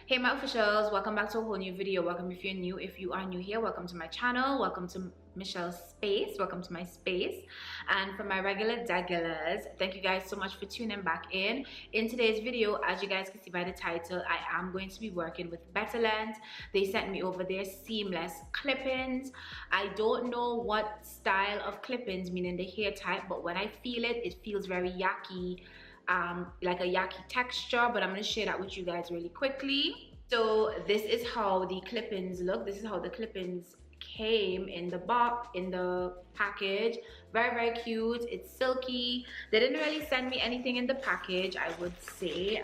Hey my officials, welcome back to a whole new video. Welcome if you're new. If you are new here, welcome to my channel. Welcome to Michelle's space. Welcome to my space. And for my regulars, thank you guys so much for tuning back in. In today's video, as you guys can see by the title, I am going to be working with Better Length. They sent me over their seamless clip-ins. I don't know what style of clip-ins, meaning the hair type, but when I feel it, it feels very Yaki, like a Yaki texture, but I'm going to share that with you guys really quickly. So this is how the clip-ins look. This is how the clip-ins came in the box, in the package. Very cute. It's silky. They didn't really send me anything in the package, I would say.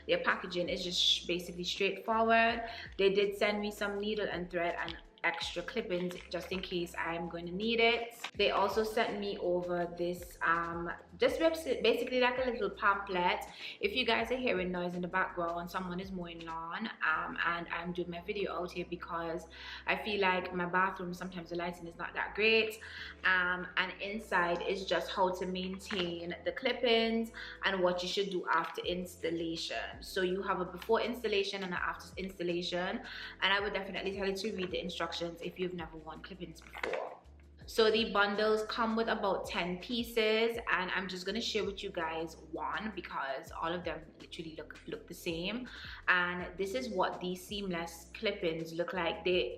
Their packaging is just basically straightforward. They did send me some needle and thread and extra clip-ins just in case I'm going to need it. They also sent me over this just basically like a little pamphlet. If you guys are hearing noise in the background, someone is mowing lawn, and I'm doing my video out here because I feel like my bathroom, sometimes the lighting is not that great, and inside is just how to maintain the clip-ins and what you should do after installation. So you have a before installation and an after installation, and I would definitely tell you to read the instructions if you've never worn clip-ins before. So the bundles come with about 10 pieces, and I'm just gonna share with you guys one because all of them literally look the same. And this is what these seamless clip-ins look like. They're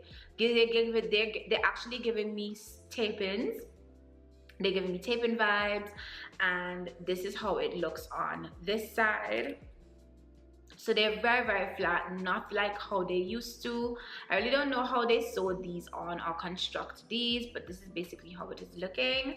actually giving me tape-ins. They're giving me tape-in vibes, and this is how it looks on this side. So they're very flat, not like how they used to. I really don't know how they sew these on or construct these, but this is basically how it is looking.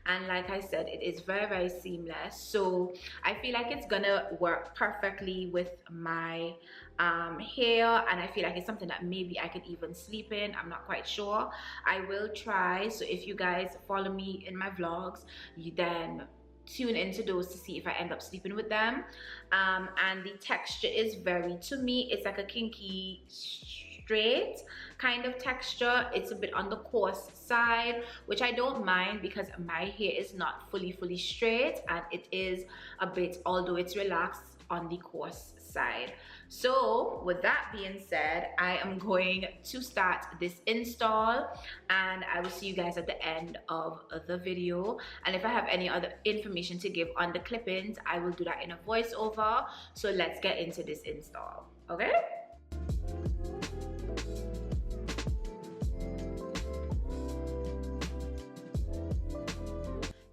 And like I said, it is very seamless. So I feel like it's gonna work perfectly with my hair, and I feel like it's something that maybe I could even sleep in. I'm not quite sure. I will try. So if you guys follow me in my vlogs, you then tune into those to see if I end up sleeping with them. And the texture is to me, it's like a kinky straight kind of texture. It's a bit on the coarse side, which I don't mind because my hair is not fully straight, and it is a bit, although it's relaxed, on the coarse side. So with that being said, I am going to start this install, and I will see you guys at the end of the video. And if I have any other information to give on the clip-ins, I will do that in a voiceover. So let's get into this install, okay?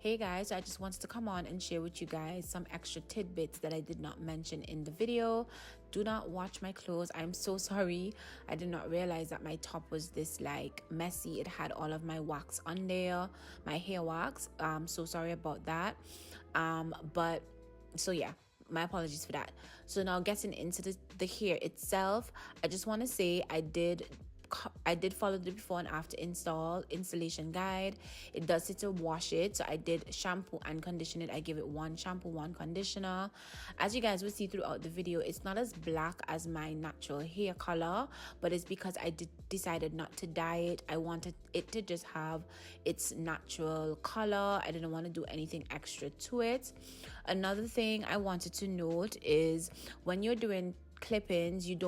Hey guys, I just wanted to come on and share with you guys some extra tidbits that I did not mention in the video. Do not watch my clothes. I'm so sorry. I did not realize that my top was this like messy. It had all of my wax on there, my hair wax. So sorry about that. But so yeah, my apologies for that. So now getting into the hair itself, I just want to say I did follow the before and after installation guide. It does say to wash it, so I did shampoo and condition it. I give it one shampoo, one conditioner. As you guys will see throughout the video, it's not as black as my natural hair color, but it's because I decided not to dye it. I wanted it to just have its natural color. I didn't want to do anything extra to it. Another thing I wanted to note is when you're doing clip-ins, it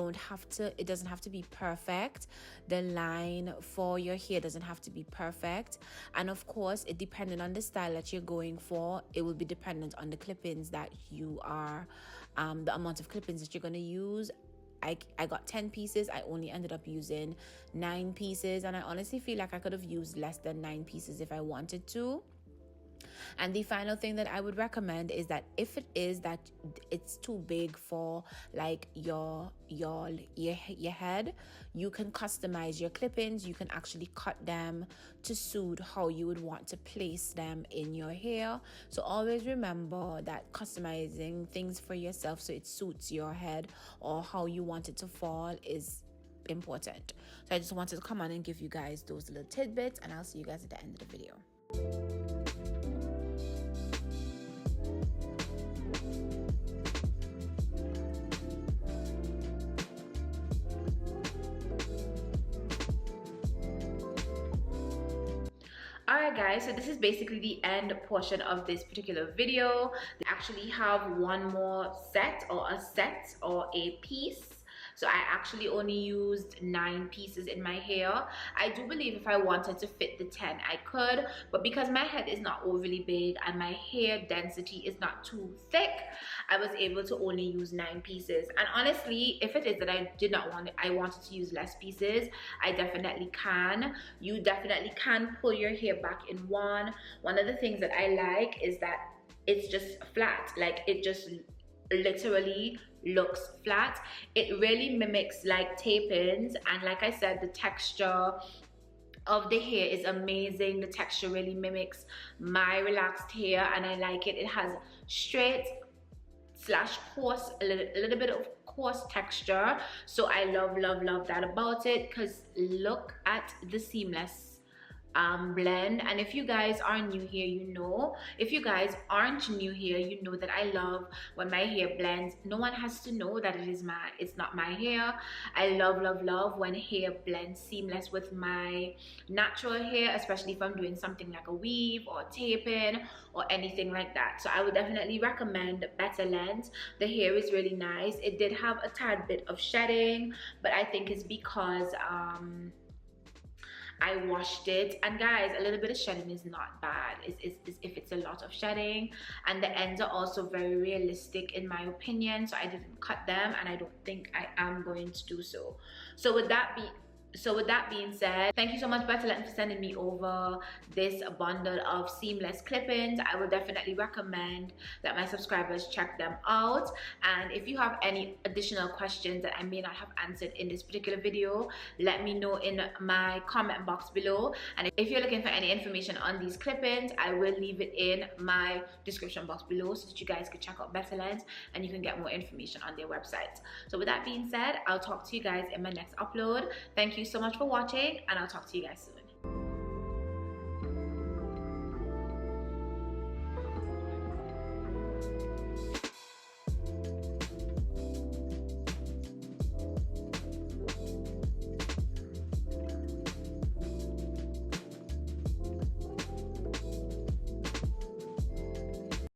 doesn't have to be perfect. The line for your hair doesn't have to be perfect, and of course, it depending on the style that you're going for, it will be dependent on the clip-ins that you are the amount of clip-ins that you're going to use. I got 10 pieces. I only ended up using 9 pieces, and I honestly feel like I could have used less than 9 pieces if I wanted to. And the final thing that I would recommend is that if it is that it's too big for like your head, you can customize your clip-ins. You can actually cut them to suit how you would want to place them in your hair. So always remember that customizing things for yourself so it suits your head or how you want it to fall is important. So I just wanted to come on and give you guys those little tidbits, and I'll see you guys at the end of the video. Alright guys, so this is basically the end portion of this particular video. They actually have one more set or a piece So I actually only used 9 pieces in my hair. I do believe if I wanted to fit the 10 I could, but because my head is not overly big and my hair density is not too thick, I was able to only use 9 pieces. And honestly, if it is that I did not want it, I wanted to use less pieces, I definitely can. You definitely can pull your hair back in one. One of the things that I like is that it's just flat, like it just literally looks flat. It really mimics like tape-ins, and like I said, the texture of the hair is amazing. The texture really mimics my relaxed hair and I like it. It has straight slash coarse, a little bit of coarse texture, so I love that about it. Because look at the seamless blend. And if you guys are new here, you know. If you guys aren't new here, you know that I love when my hair blends. No one has to know that it's not my hair. I love when hair blends seamless with my natural hair, especially if I'm doing something like a weave or tape-in or anything like that. So I would definitely recommend Better Lens. The hair is really nice. It did have a tad bit of shedding, but I think it's because I washed it. And guys, a little bit of shedding is not bad. It's if it's a lot of shedding. And the ends are also very realistic in my opinion, so I didn't cut them and I don't think I am going to do so. So with that being said, thank you so much, Better Lens, for sending me over this bundle of seamless clip-ins. I would definitely recommend that my subscribers check them out. And if you have any additional questions that I may not have answered in this particular video, let me know in my comment box below. And if you're looking for any information on these clip-ins, I will leave it in my description box below so that you guys can check out Better Lens and you can get more information on their website. So with that being said, I'll talk to you guys in my next upload. Thank you so much for watching, and I'll talk to you guys soon.